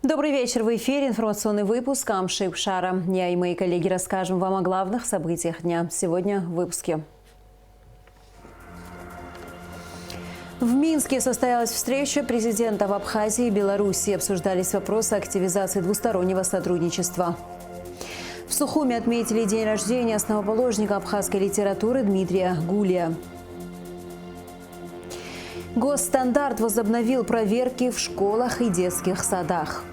Добрый вечер. В эфире информационный выпуск Амши Пшара. Я и мои коллеги расскажем вам о главных событиях дня. Сегодня в выпуске. В Минске состоялась встреча президентов Абхазии и Беларуси. Обсуждались вопросы активизации двустороннего сотрудничества. В Сухуми отметили день рождения основоположника абхазской литературы Дмитрия Гулия. Госстандарт возобновил проверки в школах и детских садах.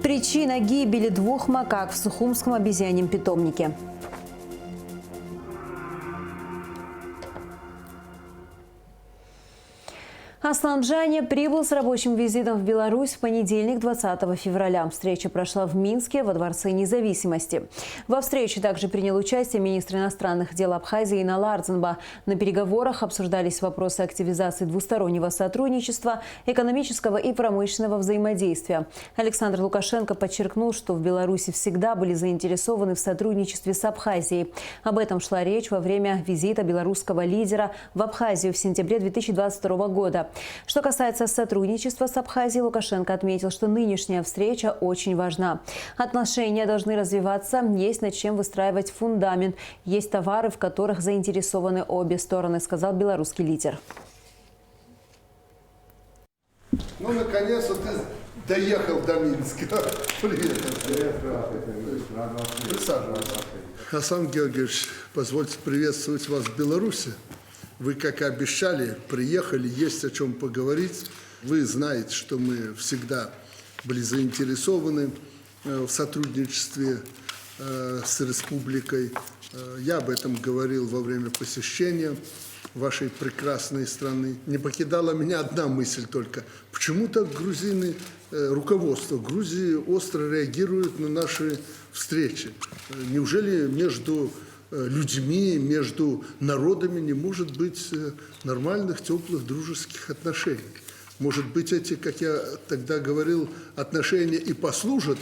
Причина гибели 2 макак в Сухумском обезьяньем питомнике. Аслан Джаня прибыл с рабочим визитом в Беларусь в понедельник, 20 февраля. Встреча прошла в Минске во Дворце независимости. Во встрече также принял участие министр иностранных дел Абхазии Инал Ардзинба. На переговорах обсуждались вопросы активизации двустороннего сотрудничества, экономического и промышленного взаимодействия. Александр Лукашенко подчеркнул, что в Беларуси всегда были заинтересованы в сотрудничестве с Абхазией. Об этом шла речь во время визита белорусского лидера в Абхазию в сентябре 2022 года. Что касается сотрудничества с Абхазией, Лукашенко отметил, что нынешняя встреча очень важна. Отношения должны развиваться, есть над чем выстраивать фундамент. Есть товары, в которых заинтересованы обе стороны, сказал белорусский лидер. Ну, наконец-то ты доехал до Минска. Привет. Присаживайся. Аслан Георгиевич, позвольте приветствовать вас в Беларуси. Вы, как и обещали, приехали, есть о чем поговорить. Вы знаете, что мы всегда были заинтересованы в сотрудничестве с республикой. Я об этом говорил во время посещения вашей прекрасной страны. Не покидала меня одна мысль только. Почему-то грузины, руководство Грузии остро реагирует на наши встречи. Неужели между людьми, между народами не может быть нормальных, теплых, дружеских отношений? Может быть, эти, как я тогда говорил, отношения и послужат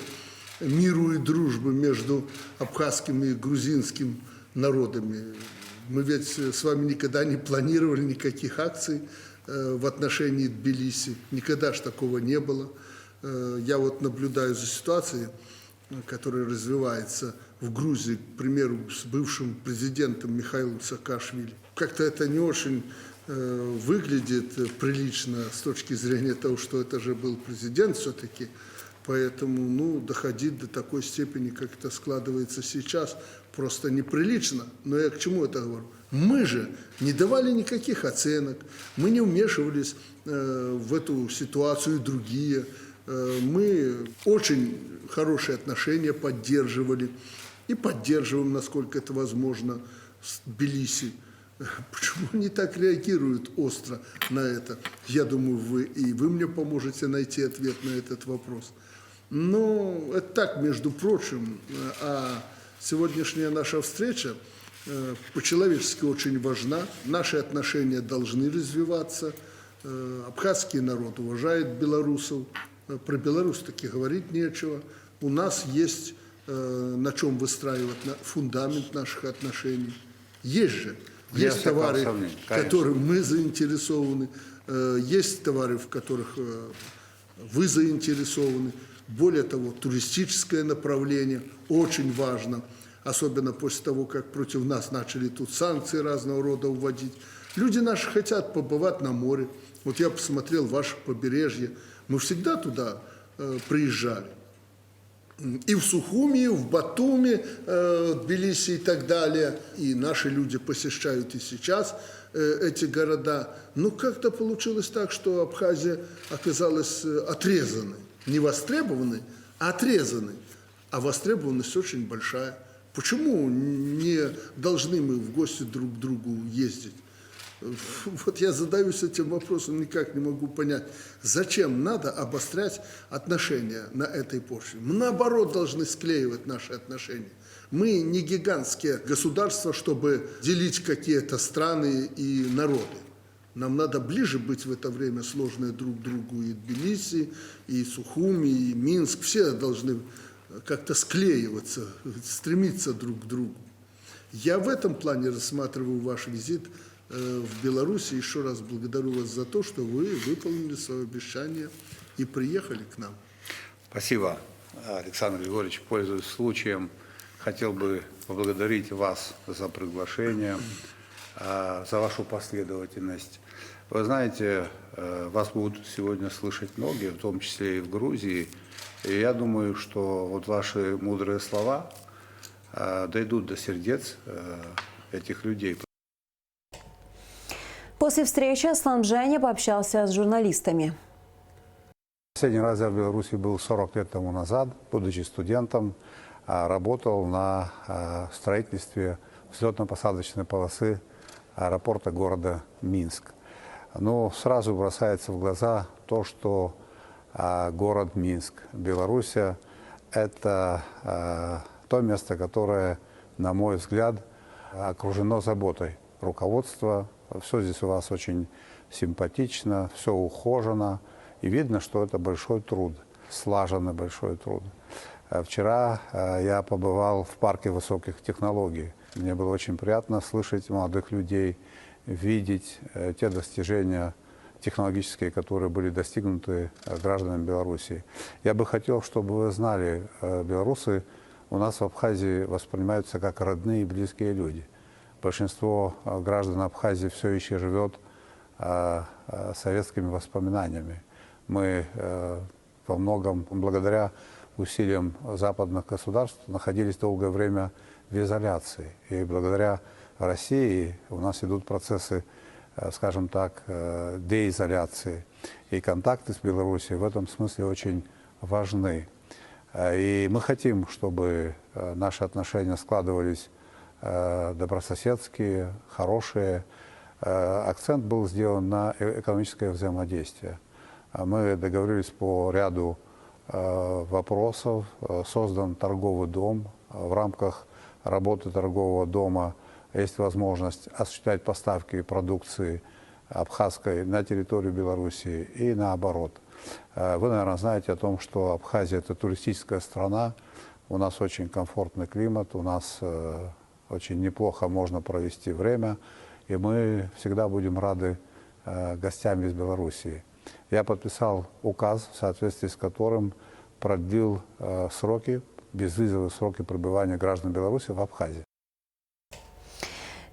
миру и дружбе между абхазским и грузинским народами? Мы ведь с вами никогда не планировали никаких акций в отношении Тбилиси. Никогда ж такого не было. Я вот наблюдаю за ситуацией, которая развивается в Грузии, к примеру, с бывшим президентом Михаилом Саакашвили. Как-то это не очень выглядит прилично с точки зрения того, что это же был президент все-таки. Поэтому, доходить до такой степени, как это складывается сейчас, просто неприлично. Но я к чему это говорю? Мы же не давали никаких оценок, мы не вмешивались в эту ситуацию и другие. Мы очень хорошие отношения поддерживали и поддерживаем, насколько это возможно, с Тбилиси. Почему они так реагируют остро на это? Я думаю, вы мне поможете найти ответ на этот вопрос. Но это так, между прочим. А сегодняшняя наша встреча по-человечески очень важна. Наши отношения должны развиваться. Абхазский народ уважает белорусов. Про Беларусь таки говорить нечего. У нас есть на чем выстраивать фундамент наших отношений. Есть же. Есть товары, в которых мы заинтересованы. Есть товары, в которых вы заинтересованы. Более того, туристическое направление очень важно. Особенно после того, как против нас начали тут санкции разного рода вводить. Люди наши хотят побывать на море. Вот я посмотрел ваше побережье. Мы всегда туда приезжали. И в Сухуми, и в Батуми, Тбилиси и так далее. И наши люди посещают и сейчас эти города. Но как-то получилось так, что Абхазия оказалась отрезанной. Не востребованной, а отрезанной. А востребованность очень большая. Почему не должны мы в гости друг к другу ездить? Вот я задаюсь этим вопросом, никак не могу понять, зачем надо обострять отношения на этой почве. Мы, наоборот, должны склеивать наши отношения. Мы не гигантские государства, чтобы делить какие-то страны и народы. Нам надо ближе быть в это время сложные друг к другу. И Тбилиси, и Сухуми, и Минск. Все должны как-то склеиваться, стремиться друг к другу. Я в этом плане рассматриваю ваш визит в Беларуси. Еще раз благодарю вас за то, что вы выполнили свое обещание и приехали к нам. Спасибо, Александр Григорьевич. Пользуясь случаем, хотел бы поблагодарить вас за приглашение, за вашу последовательность. Вы знаете, вас будут сегодня слышать многие, в том числе и в Грузии. И я думаю, что вот ваши мудрые слова дойдут до сердец этих людей. После встречи Аслан Бженя пообщался с журналистами. Последний раз я в Беларуси был 40 лет тому назад, будучи студентом, работал на строительстве взлетно-посадочной полосы аэропорта города Минск. Но сразу бросается в глаза то, что город Минск, Белоруссия, это то место, которое, на мой взгляд, окружено заботой руководства. Все здесь у вас очень симпатично, все ухожено. И видно, что это большой труд, слаженный большой труд. Вчера я побывал в парке высоких технологий. Мне было очень приятно слышать молодых людей, видеть те достижения технологические, которые были достигнуты гражданами Беларуси. Я бы хотел, чтобы вы знали, белорусы у нас в Абхазии воспринимаются как родные и близкие люди. Большинство граждан Абхазии все еще живет советскими воспоминаниями. Мы во многом, благодаря усилиям западных государств, находились долгое время в изоляции. И благодаря России у нас идут процессы, скажем так, деизоляции. И контакты с Белоруссией в этом смысле очень важны. И мы хотим, чтобы наши отношения складывались добрососедские, хорошие. Акцент был сделан на экономическое взаимодействие. Мы договорились по ряду вопросов. Создан торговый дом. В рамках работы торгового дома есть возможность осуществлять поставки продукции абхазской на территорию Белоруссии и наоборот. Вы, наверное, знаете о том, что Абхазия – это туристическая страна. У нас очень комфортный климат, у нас очень неплохо можно провести время. И мы всегда будем рады гостям из Белоруссии. Я подписал указ, в соответствии с которым продлил сроки, безвизовые сроки пребывания граждан Беларуси в Абхазии.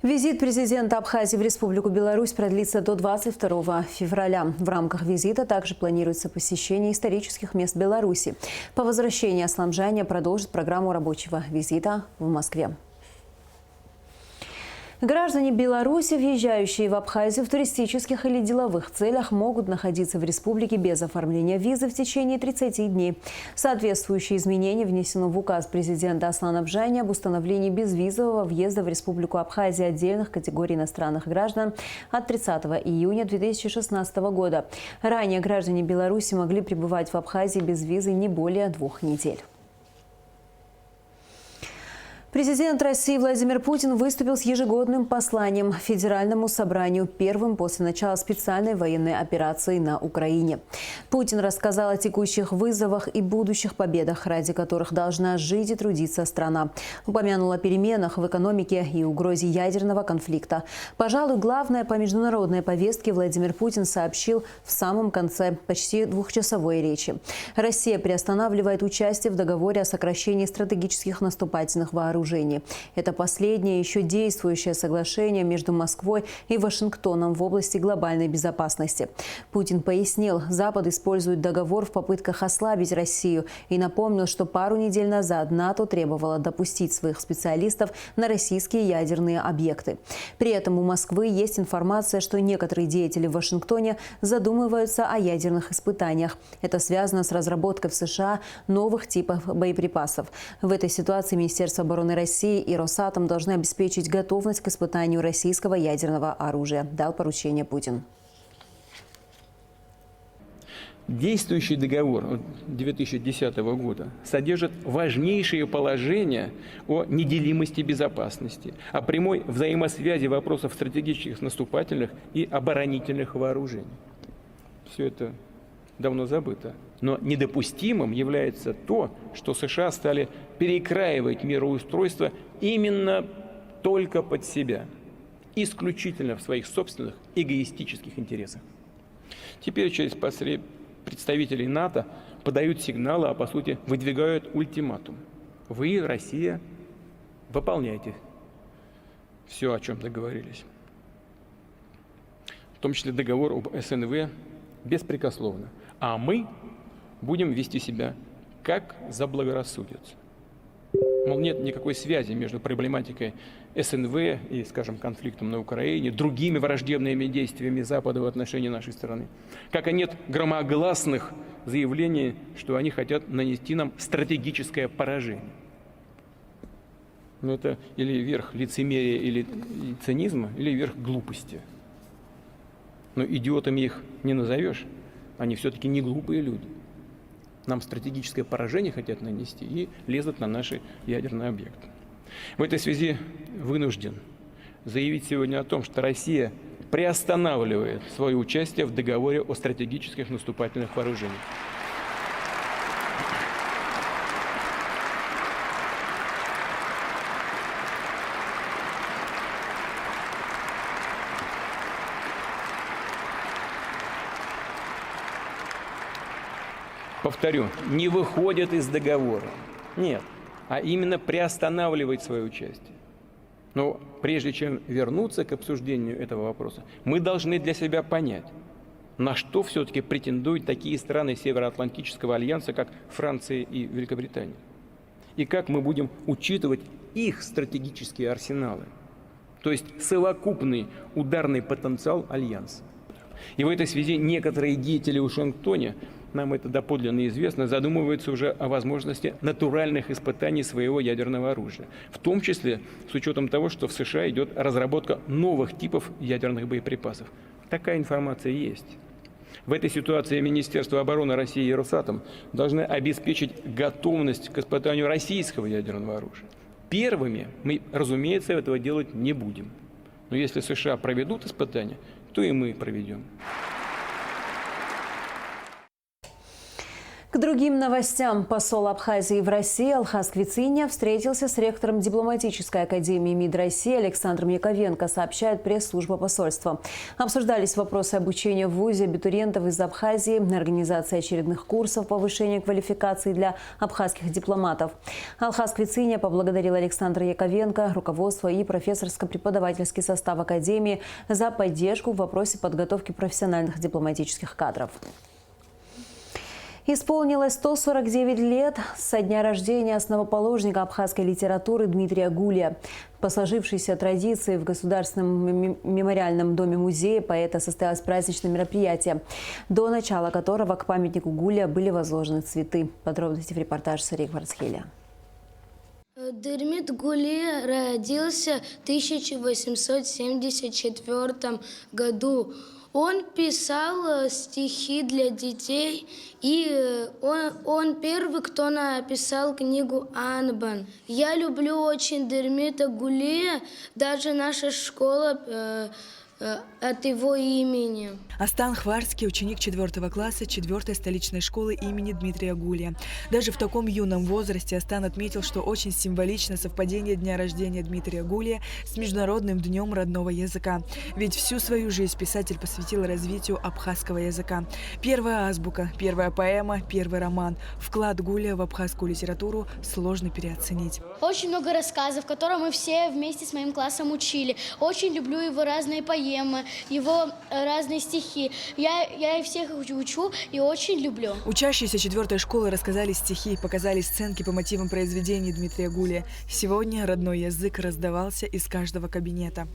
Визит президента Абхазии в Республику Беларусь продлится до 22 февраля. В рамках визита также планируется посещение исторических мест Беларуси. По возвращении Аслан Бженя продолжит программу рабочего визита в Москве. Граждане Беларуси, въезжающие в Абхазию в туристических или деловых целях, могут находиться в республике без оформления визы в течение 30 дней. Соответствующие изменения внесены в указ президента Аслана Бженя об установлении безвизового въезда в Республику Абхазия отдельных категорий иностранных граждан от 30 июня 2016 года. Ранее граждане Беларуси могли пребывать в Абхазии без визы не более 2 недель. Президент России Владимир Путин выступил с ежегодным посланием Федеральному собранию, первым после начала специальной военной операции на Украине. Путин рассказал о текущих вызовах и будущих победах, ради которых должна жить и трудиться страна. Упомянул о переменах в экономике и угрозе ядерного конфликта. Пожалуй, главное по международной повестке Владимир Путин сообщил в самом конце почти двухчасовой речи. Россия приостанавливает участие в договоре о сокращении стратегических наступательных вооружений. Это последнее еще действующее соглашение между Москвой и Вашингтоном в области глобальной безопасности. Путин пояснил, Запад использует договор в попытках ослабить Россию и напомнил, что пару недель назад НАТО требовало допустить своих специалистов на российские ядерные объекты. При этом у Москвы есть информация, что некоторые деятели в Вашингтоне задумываются о ядерных испытаниях. Это связано с разработкой в США новых типов боеприпасов. В этой ситуации Министерство обороны России и Росатом должны обеспечить готовность к испытанию российского ядерного оружия, дал поручение Путин. Действующий договор 2010 года содержит важнейшие положения о неделимости безопасности, о прямой взаимосвязи вопросов стратегических наступательных и оборонительных вооружений. Все это давно забыто. Но недопустимым является то, что США стали перекраивать мироустройство именно только под себя. исключительно в своих собственных эгоистических интересах. Теперь через представителей НАТО подают сигналы, а по сути выдвигают ультиматум. Вы, Россия, выполняйте все, о чем договорились. В том числе договор об СНВ беспрекословно. А мы будем вести себя как заблагорассудится. Мол, нет никакой связи между проблематикой СНВ и, скажем, конфликтом на Украине, другими враждебными действиями Запада в отношении нашей страны. Как и нет громогласных заявлений, что они хотят нанести нам стратегическое поражение. Но это или верх лицемерия или цинизма, или верх глупости. Но идиотами их не назовешь, они все-таки не глупые люди. Нам стратегическое поражение хотят нанести и лезут на наши ядерные объекты. В этой связи вынужден заявить сегодня о том, что Россия приостанавливает свое участие в договоре о стратегических наступательных вооружениях. Повторю, не выходят из договора. Нет, а именно приостанавливает свое участие. Но прежде чем вернуться к обсуждению этого вопроса, мы должны для себя понять, на что все-таки претендуют такие страны Североатлантического альянса, как Франция и Великобритания. И как мы будем учитывать их стратегические арсеналы, то есть совокупный ударный потенциал альянса. И в этой связи некоторые деятели в Вашингтоне, нам это доподлинно известно, задумываются уже о возможности натуральных испытаний своего ядерного оружия. В том числе с учетом того, что в США идет разработка новых типов ядерных боеприпасов. Такая информация есть. В этой ситуации Министерство обороны России и Росатом должны обеспечить готовность к испытанию российского ядерного оружия. Первыми мы, разумеется, этого делать не будем. Но если США проведут испытания, то и мы проведем. К другим новостям. Посол Абхазии в России Алхаз Квициня встретился с ректором дипломатической академии МИД России Александром Яковенко, сообщает пресс-служба посольства. Обсуждались вопросы обучения в ВУЗе абитуриентов из Абхазии, организации очередных курсов повышения квалификации для абхазских дипломатов. Алхаз Квициня поблагодарил Александра Яковенко, руководство и профессорско-преподавательский состав академии за поддержку в вопросе подготовки профессиональных дипломатических кадров. Исполнилось 149 лет со дня рождения основоположника абхазской литературы Дмитрия Гулия. По сложившейся традиции в Государственном мемориальном доме-музее поэта состоялось праздничное мероприятие, до начала которого к памятнику Гулия были возложены цветы. Подробности в репортаже Сарик Варцхеля. Дмитрий Гулия родился в 1874 году. Он писал стихи для детей, и он первый, кто написал книгу «Анбан». Я люблю очень Дмитрия Гулия, даже наша школа от его имени. Астан Хварский, ученик 4 класса 4-й столичной школы имени Дмитрия Гулия. Даже в таком юном возрасте Астан отметил, что очень символично совпадение дня рождения Дмитрия Гулия с Международным днем родного языка. Ведь всю свою жизнь писатель посвятил развитию абхазского языка. Первая азбука, первая поэма, первый роман. Вклад Гулия в абхазскую литературу сложно переоценить. Очень много рассказов, которые мы все вместе с моим классом учили. Очень люблю его разные поэмы, его разные стихи. Я всех учу и очень люблю. Учащиеся 4-й школы рассказали стихи, показали сценки по мотивам произведений Дмитрия Гулия. Сегодня родной язык раздавался из каждого кабинета.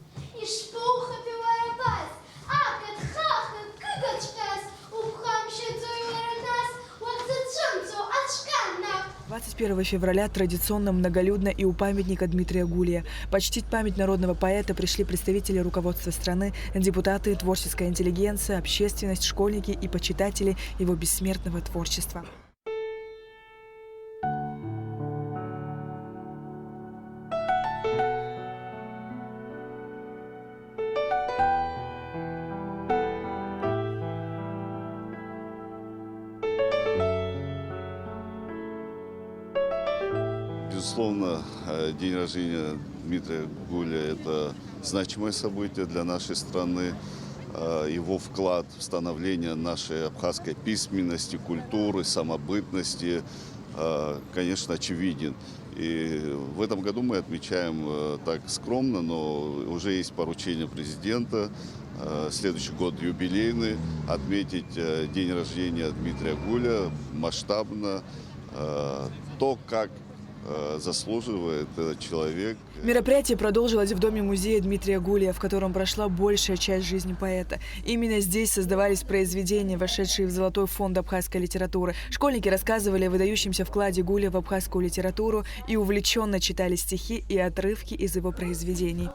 21 февраля традиционно многолюдно и у памятника Дмитрия Гулия. Почтить память народного поэта пришли представители руководства страны, депутаты, творческая интеллигенция, общественность, школьники и почитатели его бессмертного творчества. Безусловно, день рождения Дмитрия Гуля – это значимое событие для нашей страны. Его вклад в становление нашей абхазской письменности, культуры, самобытности, конечно, очевиден. И в этом году мы отмечаем так скромно, но уже есть поручение президента. Следующий год юбилейный, отметить день рождения Дмитрия Гуля масштабно, то, как заслуживает этот человек. Мероприятие продолжилось в доме-музея Дмитрия Гулия, в котором прошла большая часть жизни поэта. Именно здесь создавались произведения, вошедшие в Золотой фонд абхазской литературы. Школьники рассказывали о выдающемся вкладе Гуля в абхазскую литературу и увлеченно читали стихи и отрывки из его произведений.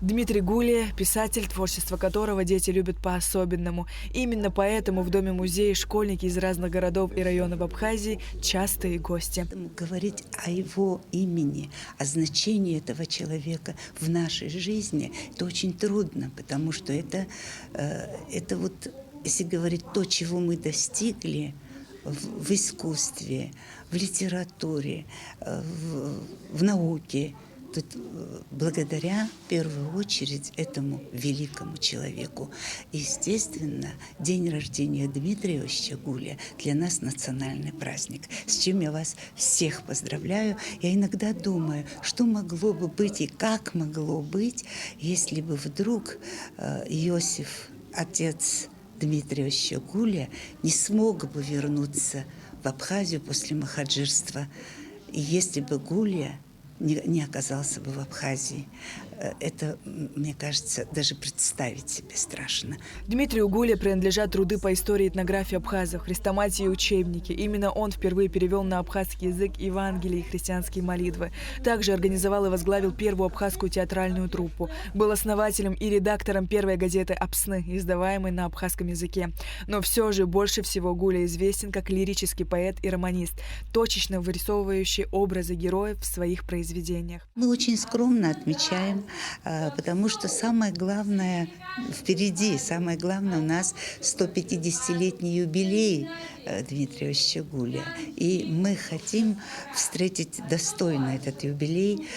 Дмитрий Гулия – писатель, творчество которого дети любят по-особенному. Именно поэтому в доме-музее школьники из разных городов и районов Абхазии – частые гости. Говорить о его имени, о значении этого человека в нашей жизни – это очень трудно, потому что это вот, если говорить то, чего мы достигли в искусстве, в литературе, в науке, тут благодаря, в первую очередь, этому великому человеку. Естественно, день рождения Дмитрия Ильича Гуля для нас национальный праздник, с чем я вас всех поздравляю. Я иногда думаю, что могло бы быть и как могло быть, если бы вдруг Иосиф, отец Дмитрия Ильича Гуля, не смог бы вернуться в Абхазию после махаджирства. И если бы Гуля не оказался бы в Абхазии. Это, мне кажется, даже представить себе страшно. Дмитрию Гуле принадлежат труды по истории и этнографии абхазов, хрестоматии и учебники. Именно он впервые перевел на абхазский язык Евангелие и христианские молитвы. Также организовал и возглавил первую абхазскую театральную труппу. Был основателем и редактором первой газеты «Апсны», издаваемой на абхазском языке. Но все же больше всего Гуля известен как лирический поэт и романист, точечно вырисовывающий образы героев в своих произведениях. Мы очень скромно отмечаем, потому что самое главное впереди, самое главное у нас 150-летний юбилей Дмитрия Ильича Гуля. И мы хотим встретить достойно этот юбилей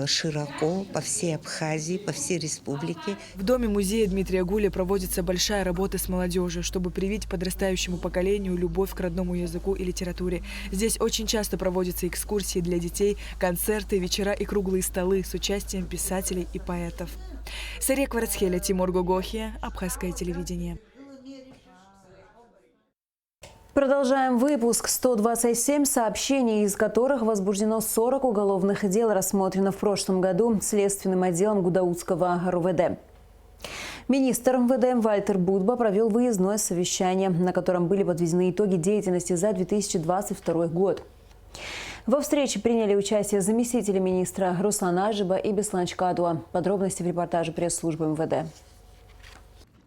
широко по всей Абхазии, по всей республике. В доме-музея Дмитрия Гуля проводится большая работа с молодежью, чтобы привить подрастающему поколению любовь к родному языку и литературе. Здесь очень часто проводятся экскурсии для детей, концерты, вечера и круглые столы с участием писателей и поэтов. Сария Кварцхеля, Тимур Гогохия, Абхазское телевидение. Продолжаем выпуск. 127 сообщений, из которых возбуждено 40 уголовных дел, рассмотрено в прошлом году Следственным отделом Гудаутского РУВД. Министр МВД Вальтер Будба провел выездное совещание, на котором были подведены итоги деятельности за 2022 год. Во встрече приняли участие заместители министра Руслан Ажиба и Беслан Чкадуа. Подробности в репортаже пресс-службы МВД.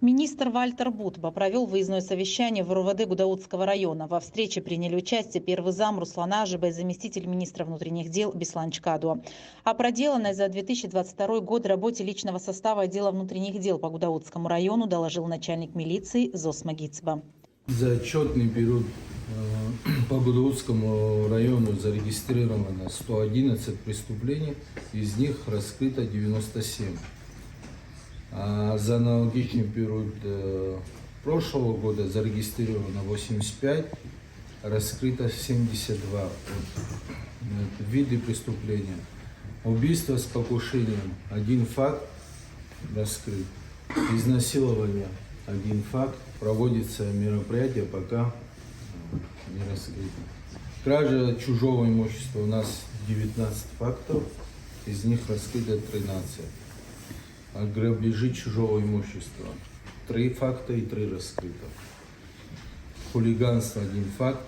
Министр Вальтер Будба провел выездное совещание в РУВД Гудаутского района. Во встрече приняли участие первый зам Руслан Ажиба и заместитель министра внутренних дел Беслан Чкадуа. О проделанной за 2022 год работе личного состава отдела внутренних дел по Гудаутскому району доложил начальник милиции Зос Магицба. За отчетный период по Гудаутскому району зарегистрировано 111 преступлений, из них раскрыто 97. А за аналогичный период прошлого года зарегистрировано 85, раскрыто 72 виды преступления. Убийство с покушением – 1 факт раскрыт. Изнасилование – 1 факт. Проводится мероприятие, пока не раскрыто. Кража чужого имущества у нас 19 фактов, из них раскрыто 13. А грабежи чужого имущества 3 факта и 3 раскрыто. Хулиганство 1 факт,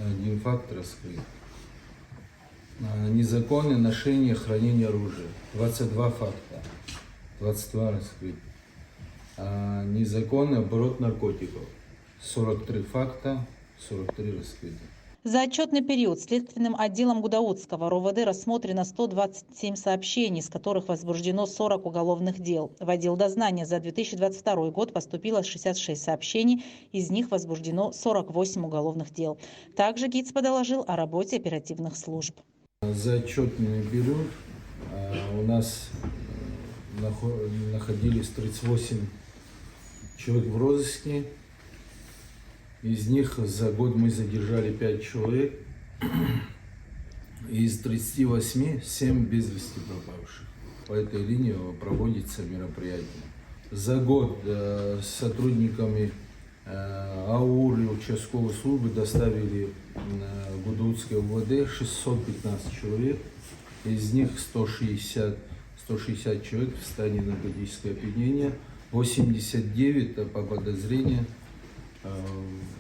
1 факт раскрыт. Незаконное ношение, хранение оружия 22 факта, 22 раскрыт. Незаконный оборот наркотиков 43 факта, 43 раскрыто. За отчетный период Следственным отделом Гудаутского РОВД рассмотрено 127 сообщений, из которых возбуждено 40 уголовных дел. В отдел дознания за 2022 год поступило 66 сообщений, из них возбуждено 48 уголовных дел. Также ГИЦ доложил о работе оперативных служб. За отчетный период у нас находились 38 человек в розыске. Из них за год мы задержали 5 человек. Из 38 7 без вести пропавших. По этой линии проводится мероприятие. За год сотрудниками АУР и участковой службы доставили в Гудаутское УВД 615 человек. Из них 160 человек в состоянии наркотического опьянения, 89 по подозрению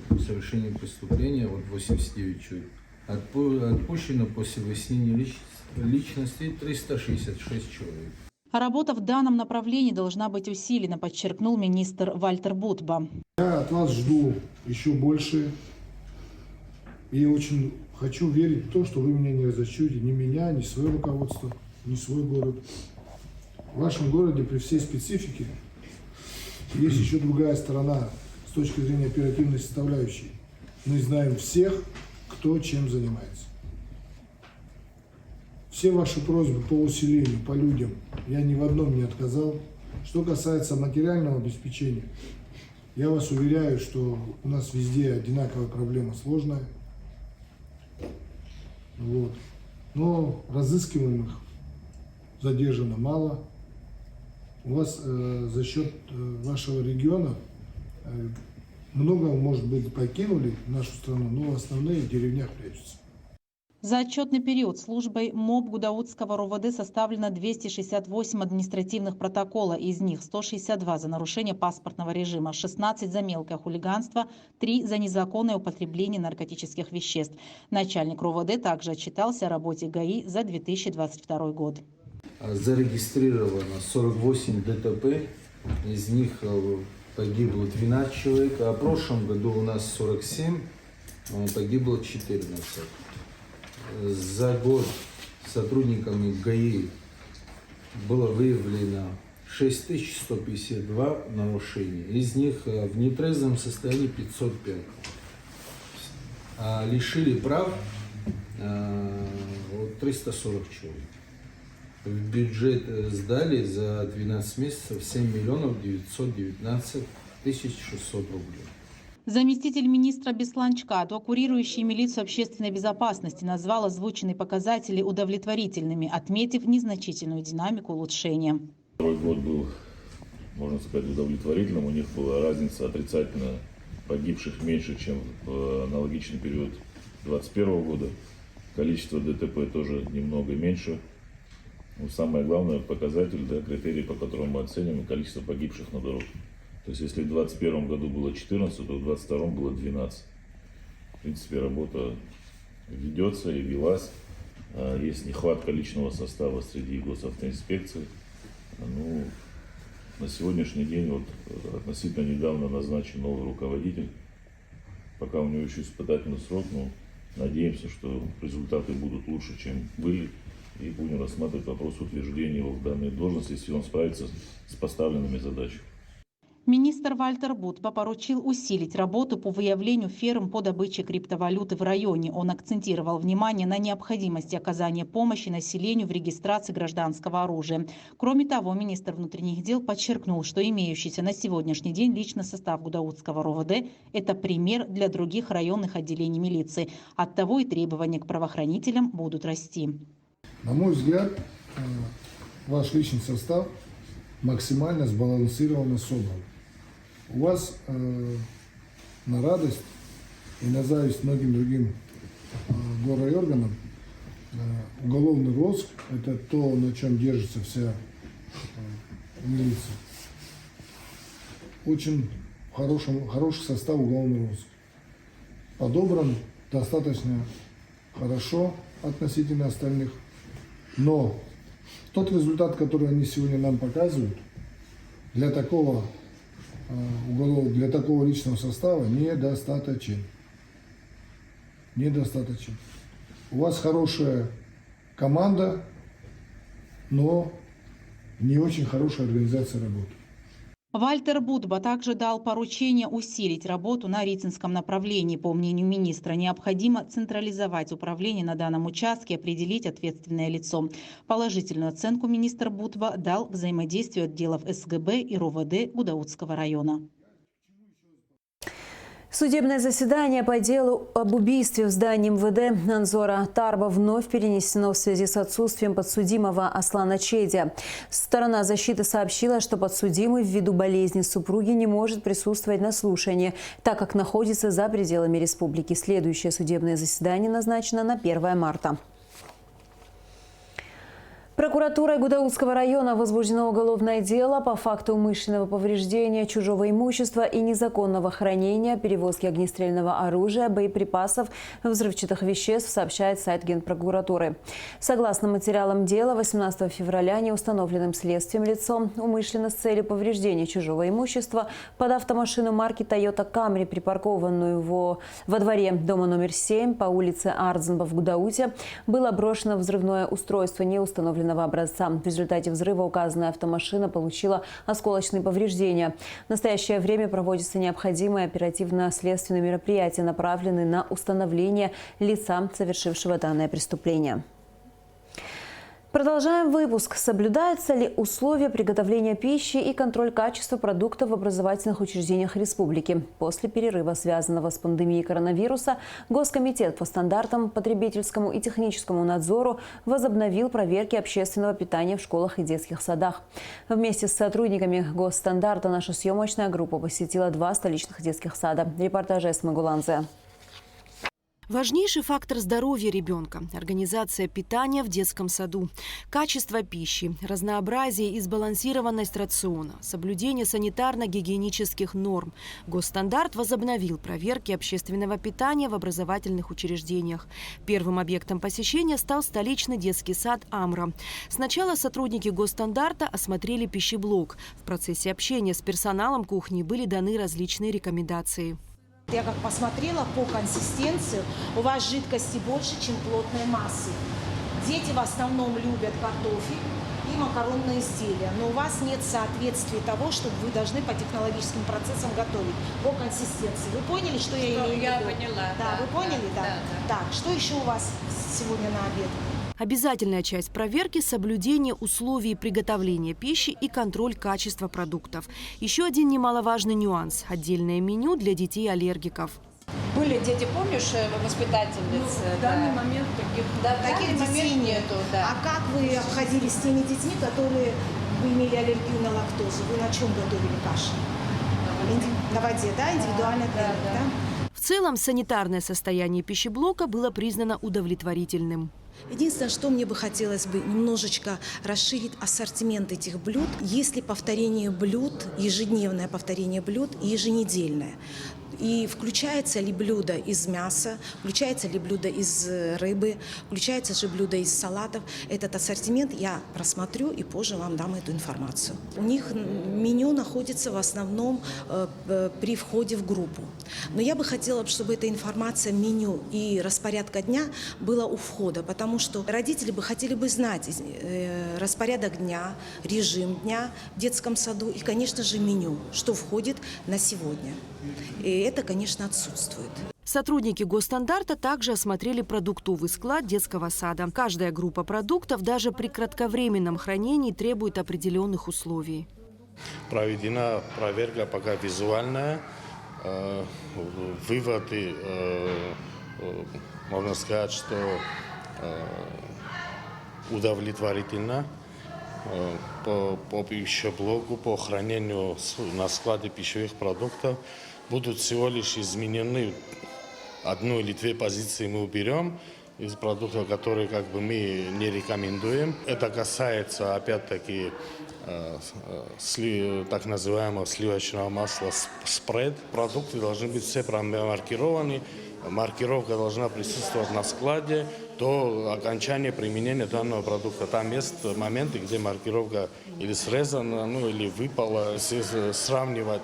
в совершении преступления, 89 человек. Отпущено после выяснения личности 366 человек. Работа в данном направлении должна быть усилена, подчеркнул министр Вальтер Бутба. Я от вас жду еще больше. И очень хочу верить в то, что вы меня не разочаруете, ни меня, ни свое руководство, ни свой город. В вашем городе при всей специфике есть еще другая сторона с точки зрения оперативной составляющей. Мы знаем всех, кто чем занимается. Все ваши просьбы по усилению, по людям, я ни в одном не отказал. Что касается материального обеспечения, я вас уверяю, что у нас везде одинаковая проблема сложная. Вот. Но разыскиваемых задержано мало. У вас за счет вашего региона много, может быть, покинули нашу страну, но основные в деревнях прячутся. За отчетный период службой МОБ Гудаутского РОВД составлено 268 административных протокола, из них 162 за нарушение паспортного режима, 16 за мелкое хулиганство, 3 за незаконное употребление наркотических веществ. Начальник РОВД также отчитался о работе ГАИ за 2022 год. Зарегистрировано 48 ДТП, из них погибло 12 человек, а в прошлом году у нас 47, погибло 14. За год сотрудниками ГАИ было выявлено 6152 нарушения, из них в нетрезвом состоянии 505. А лишили прав 340 человек. В бюджет сдали за 12 месяцев 7 миллионов 919 тысяч 600 рублей. Заместитель министра Бесланчкадо, курирующий милицию общественной безопасности, назвал озвученные показатели удовлетворительными, отметив незначительную динамику улучшения. Второй год был, можно сказать, удовлетворительным. У них была разница отрицательно погибших меньше, чем в аналогичный период 2021 года. Количество ДТП тоже немного меньше. Но самое главное показатель, критерий, по которому мы оцениваем, количество погибших на дорогах. То есть, если в 2021 году было 14, то в 2022 было 12. В принципе, работа ведется и велась. Есть нехватка личного состава среди госавтоинспекций. Ну, на сегодняшний день, относительно недавно назначен новый руководитель. Пока у него еще испытательный срок, но надеемся, что результаты будут лучше, чем были. И будем рассматривать вопрос утверждения его в данной должности, если он справится с поставленными задачами. Министр Вальтер Бутба поручил усилить работу по выявлению фирм по добыче криптовалюты в районе. Он акцентировал внимание на необходимости оказания помощи населению в регистрации гражданского оружия. Кроме того, министр внутренних дел подчеркнул, что имеющийся на сегодняшний день личный состав Гудаутского РОВД – это пример для других районных отделений милиции. Оттого и требования к правоохранителям будут расти. На мой взгляд, ваш личный состав максимально сбалансированно собран. У вас на радость и на зависть многим другим горрайонам уголовный розыск – это то, на чем держится вся милиция. Очень хороший состав уголовного розыска. Подобран достаточно хорошо относительно остальных. Но тот результат, который они сегодня нам показывают, для такого личного состава недостаточен. недостаточен. У вас хорошая команда, но не очень хорошая организация работы. Вальтер Будба также дал поручение усилить работу на Рицинском направлении. По мнению министра, необходимо централизовать управление на данном участке и определить ответственное лицо. Положительную оценку министр Будба дал взаимодействию отделов СГБ и РОВД Гудаутского района. Судебное заседание по делу об убийстве в здании МВД Анзора Тарба вновь перенесено в связи с отсутствием подсудимого Аслана Чедия. Сторона защиты сообщила, что подсудимый ввиду болезни супруги не может присутствовать на слушании, так как находится за пределами республики. Следующее судебное заседание назначено на 1 марта. Прокуратурой Гудаутского района возбуждено уголовное дело по факту умышленного повреждения чужого имущества и незаконного хранения, перевозки огнестрельного оружия, боеприпасов, взрывчатых веществ, сообщает сайт Генпрокуратуры. Согласно материалам дела, 18 февраля неустановленным следствием лицом умышленно с целью повреждения чужого имущества под автомашину марки Toyota Camry, припаркованную во дворе дома номер 7 по улице Ардзенба в Гудауте, было брошено взрывное устройство неустановленного образца. В результате взрыва указанная автомашина получила осколочные повреждения. В настоящее время проводятся необходимые оперативно-следственные мероприятия, направленные на установление лица, совершившего данное преступление. Продолжаем выпуск. Соблюдаются ли условия приготовления пищи и контроль качества продуктов в образовательных учреждениях республики? После перерыва, связанного с пандемией коронавируса, Госкомитет по стандартам, потребительскому и техническому надзору возобновил проверки общественного питания в школах и детских садах. Вместе с сотрудниками Госстандарта наша съемочная группа посетила 2 столичных детских сада. Репортаж Эсмы Гуланзе. Важнейший фактор здоровья ребенка – организация питания в детском саду, качество пищи, разнообразие и сбалансированность рациона, соблюдение санитарно-гигиенических норм. Госстандарт возобновил проверки общественного питания в образовательных учреждениях. Первым объектом посещения стал столичный детский сад «Амра». Сначала сотрудники Госстандарта осмотрели пищеблок. В процессе общения с персоналом кухни были даны различные рекомендации. Я как посмотрела по консистенции, у вас жидкости больше, чем плотной массы. Дети в основном любят картофель и макаронные изделия, но у вас нет соответствия того, что вы должны по технологическим процессам готовить, по консистенции. Вы поняли, что я имею в виду? Я поняла. Да, вы поняли? Да. Так, что еще у вас сегодня на обед? Обязательная часть проверки – соблюдение условий приготовления пищи и контроль качества продуктов. Еще один немаловажный нюанс – отдельное меню для детей-аллергиков. Были дети, помнишь, воспитательницы? В данный момент таких детей нету. Да. А как вы обходились с теми детьми, которые вы имели аллергию на лактозу? Вы на чем готовили каши? На воде, да? Индивидуальный тренинг, да? В целом, санитарное состояние пищеблока было признано удовлетворительным. Единственное, что мне бы хотелось бы немножечко расширить ассортимент этих блюд. Если повторение блюд, ежедневное повторение блюд и еженедельное. И включается ли блюдо из мяса, включается ли блюдо из рыбы, включается же блюдо из салатов. Этот ассортимент я просмотрю и позже вам дам эту информацию. У них меню находится в основном при входе в группу. Но я бы хотела, чтобы эта информация, меню и распорядка дня была у входа, потому что родители бы хотели бы знать распорядок дня, режим дня в детском саду и, конечно же, меню, что входит на сегодня. И это, конечно, отсутствует. Сотрудники Госстандарта также осмотрели продуктовый склад детского сада. Каждая группа продуктов даже при кратковременном хранении требует определенных условий. Проведена проверка пока визуальная. Выводы, можно сказать, что удовлетворительно. По пищеблоку, по хранению на складе пищевых продуктов будут всего лишь изменены 1 или 2 позиции мы уберем из продуктов, которые мы не рекомендуем. Это касается опять-таки так называемого сливочного масла спред. Продукты должны быть все промаркированы маркировка должна присутствовать на складе до окончания применения данного продукта. Там есть моменты, где маркировка или срезана, или выпала. Если сравнивать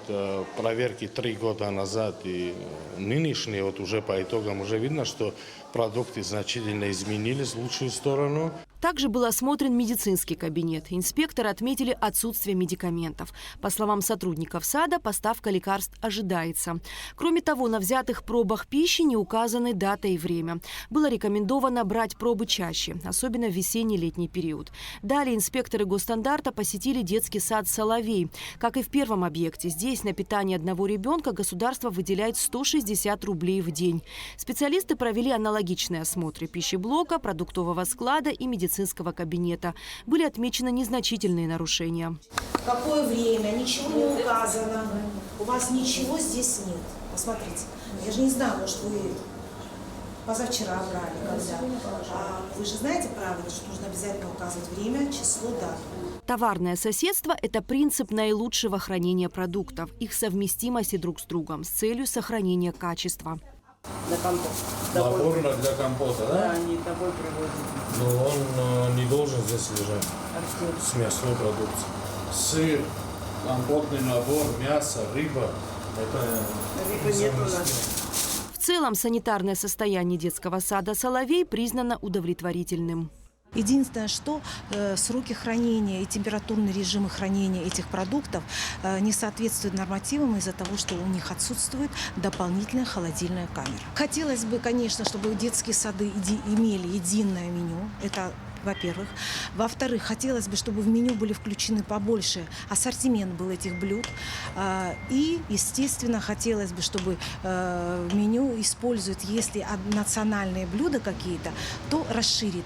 проверки 3 года назад и нынешние, вот уже по итогам уже видно, что продукты значительно изменились в лучшую сторону. Также был осмотрен медицинский кабинет. Инспекторы отметили отсутствие медикаментов. По словам сотрудников сада, поставка лекарств ожидается. Кроме того, на взятых пробах пищи не указаны дата и время. Было рекомендовано брать пробы чаще, особенно в весенне-летний период. Далее инспекторы госстандарта посетили детский сад «Соловей». Как и в первом объекте, здесь на питание одного ребенка государство выделяет 160 рублей в день. Специалисты провели аналогичные осмотры пищеблока, продуктового склада и медицинского кабинета. Были отмечены незначительные нарушения. Какое время, ничего не указано. У вас ничего здесь нет. Посмотрите. Я же не знаю, может, вы позавчера брали, когда. Вы же знаете правильно, что нужно обязательно указывать время, число, дату. Товарное соседство – это принцип наилучшего хранения продуктов, их совместимости друг с другом с целью сохранения качества. Для компота. Набор для компота, да? Да, они тобой привозят. Но он не должен здесь лежать с мясной продукцией. Сыр, компотный набор, мясо, рыба. Это рыбы нет у нас. В целом санитарное состояние детского сада «Соловей» признано удовлетворительным. Единственное, что сроки хранения и температурные режимы хранения этих продуктов не соответствуют нормативам из-за того, что у них отсутствует дополнительная холодильная камера. Хотелось бы, конечно, чтобы детские сады имели единое меню. Это во-первых. Во-вторых, хотелось бы, чтобы в меню были включены побольше ассортимент был этих блюд. И, естественно, хотелось бы, чтобы в меню используют, если национальные блюда какие-то, то расширит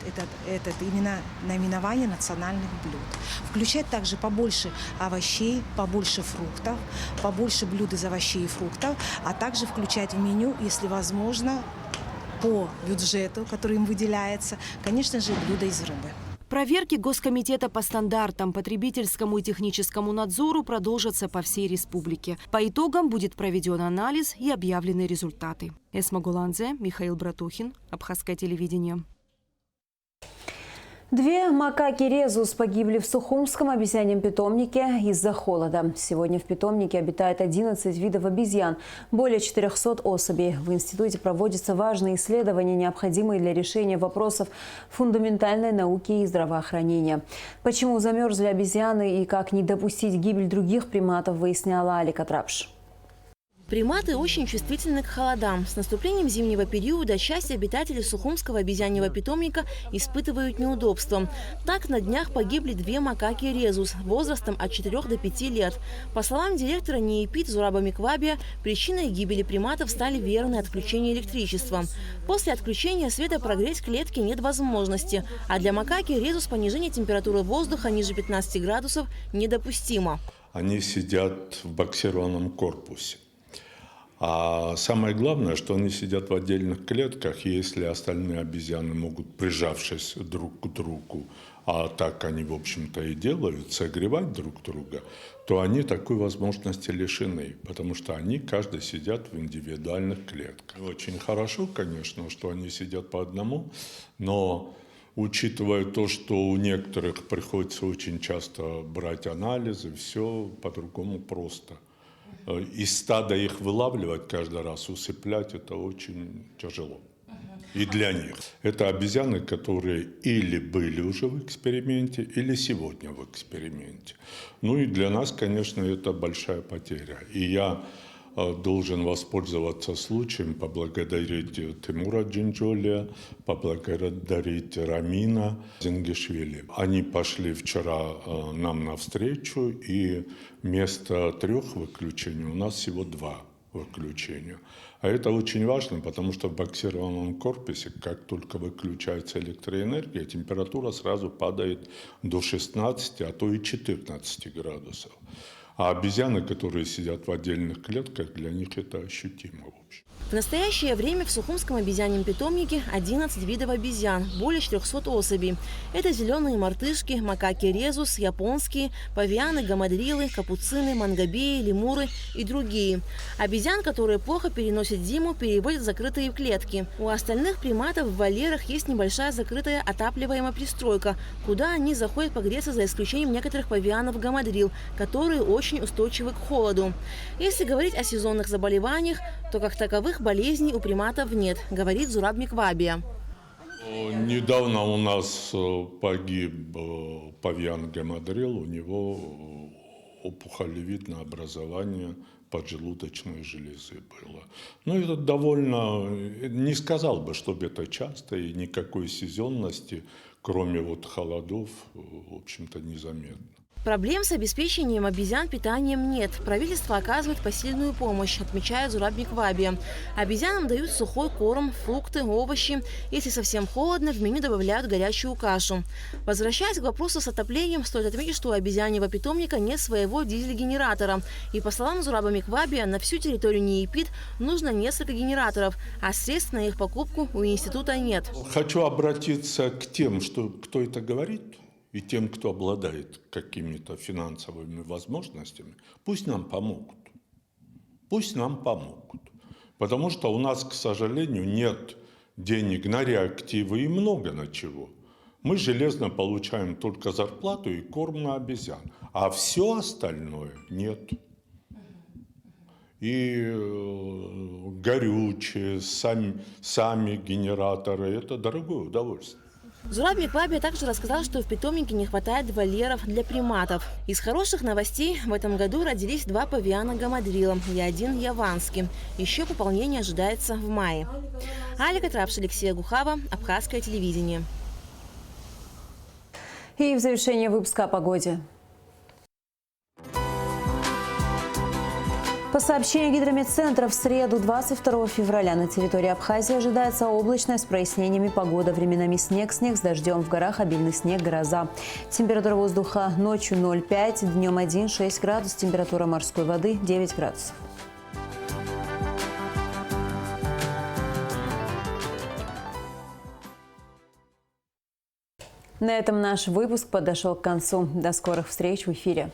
это именно наименование национальных блюд. Включать также побольше овощей, побольше фруктов, побольше блюд из овощей и фруктов, а также включать в меню, если возможно, по бюджету, который им выделяется, конечно же, блюда из рыбы. Проверки Госкомитета по стандартам, потребительскому и техническому надзору продолжатся по всей республике. По итогам будет проведен анализ и объявлены результаты. Эсма Гуланзе, Михаил Братухин, Абхазское телевидение. 2 макаки-резус погибли в Сухумском обезьяньем питомнике из-за холода. Сегодня в питомнике обитает 11 видов обезьян, более 400 особей. В институте проводятся важные исследования, необходимые для решения вопросов фундаментальной науки и здравоохранения. Почему замерзли обезьяны и как не допустить гибель других приматов, выясняла Алика Трапш. Приматы очень чувствительны к холодам. С наступлением зимнего периода часть обитателей Сухумского обезьяньего питомника испытывают неудобства. Так, на днях погибли 2 макаки-резус возрастом от 4 до 5 лет. По словам директора НИИПИТ Зураба Миквабия, причиной гибели приматов стали верные отключения электричества. После отключения света прогреть клетки нет возможности, а для макаки-резус понижение температуры воздуха ниже 15 градусов недопустимо. Они сидят в боксированном корпусе. А самое главное, что они сидят в отдельных клетках, и если остальные обезьяны могут, прижавшись друг к другу, а так они, в общем-то, и делают, согревать друг друга, то они такой возможности лишены, потому что они, каждый сидят в индивидуальных клетках. Очень хорошо, конечно, что они сидят по одному, но учитывая то, что у некоторых приходится очень часто брать анализы, все по-другому просто. Из стада их вылавливать каждый раз, усыплять, это очень тяжело. И для них. Это обезьяны, которые или были уже в эксперименте, или сегодня в эксперименте. Ну и для нас, конечно, это большая потеря. И я должен воспользоваться случаем, поблагодарить Тимура Джинджолия, поблагодарить Рамина Зингишвили. Они пошли вчера нам навстречу, и вместо 3 выключений у нас всего 2 выключения. А это очень важно, потому что в боксированном корпусе, как только выключается электроэнергия, температура сразу падает до 16, а то и 14 градусов. А обезьяны, которые сидят в отдельных клетках, для них это ощутимо, в общем. В настоящее время в Сухумском обезьяньем питомнике 11 видов обезьян, более 400 особей. Это зеленые мартышки, макаки резус, японские, павианы, гамадрилы, капуцины, мангобеи, лемуры и другие. Обезьян, которые плохо переносят зиму, переводят в закрытые клетки. У остальных приматов в вольерах есть небольшая закрытая отапливаемая пристройка, куда они заходят погреться, за исключением некоторых павианов гамадрил, которые очень устойчивы к холоду. Если говорить о сезонных заболеваниях, то как таковых болезней у приматов нет, говорит Зураб Миквабия. Недавно у нас погиб павиан гамадрил, у него опухолевидное образование поджелудочной железы было. Но это довольно, не сказал бы, чтобы это часто, и никакой сезонности, кроме вот холодов, в общем-то, незаметно. Проблем с обеспечением обезьян питанием нет. Правительство оказывает посильную помощь, отмечает Зураб Миквабия. Обезьянам дают сухой корм, фрукты, овощи. Если совсем холодно, в меню добавляют горячую кашу. Возвращаясь к вопросу с отоплением, стоит отметить, что у обезьяньего питомника нет своего дизель-генератора. И по словам Зураба Миквабия, на всю территорию НИИПИТ нужно несколько генераторов, а средств на их покупку у института нет. Хочу обратиться к тем, кто это говорит, и тем, кто обладает какими-то финансовыми возможностями, пусть нам помогут. Пусть нам помогут. Потому что у нас, к сожалению, нет денег на реактивы и много на чего. Мы железно получаем только зарплату и корм на обезьян, а все остальное нет. И горючее, сами генераторы – это дорогое удовольствие. Зураб Миквабия также рассказал, что в питомнике не хватает вольеров для приматов. Из хороших новостей в этом году родились 2 павиана гамадрила и 1 яванский. Еще пополнение ожидается в мае. Алика Трапш, Алексея Гухава, Абхазское телевидение. И в завершение выпуска о погоде. По сообщению Гидрометцентра, в среду 22 февраля на территории Абхазии ожидается облачная с прояснениями погода. Временами снег с дождем, в горах обильный снег, гроза. Температура воздуха ночью 0,5, днем 1,6 градусов, температура морской воды 9 градусов. На этом наш выпуск подошел к концу. До скорых встреч в эфире.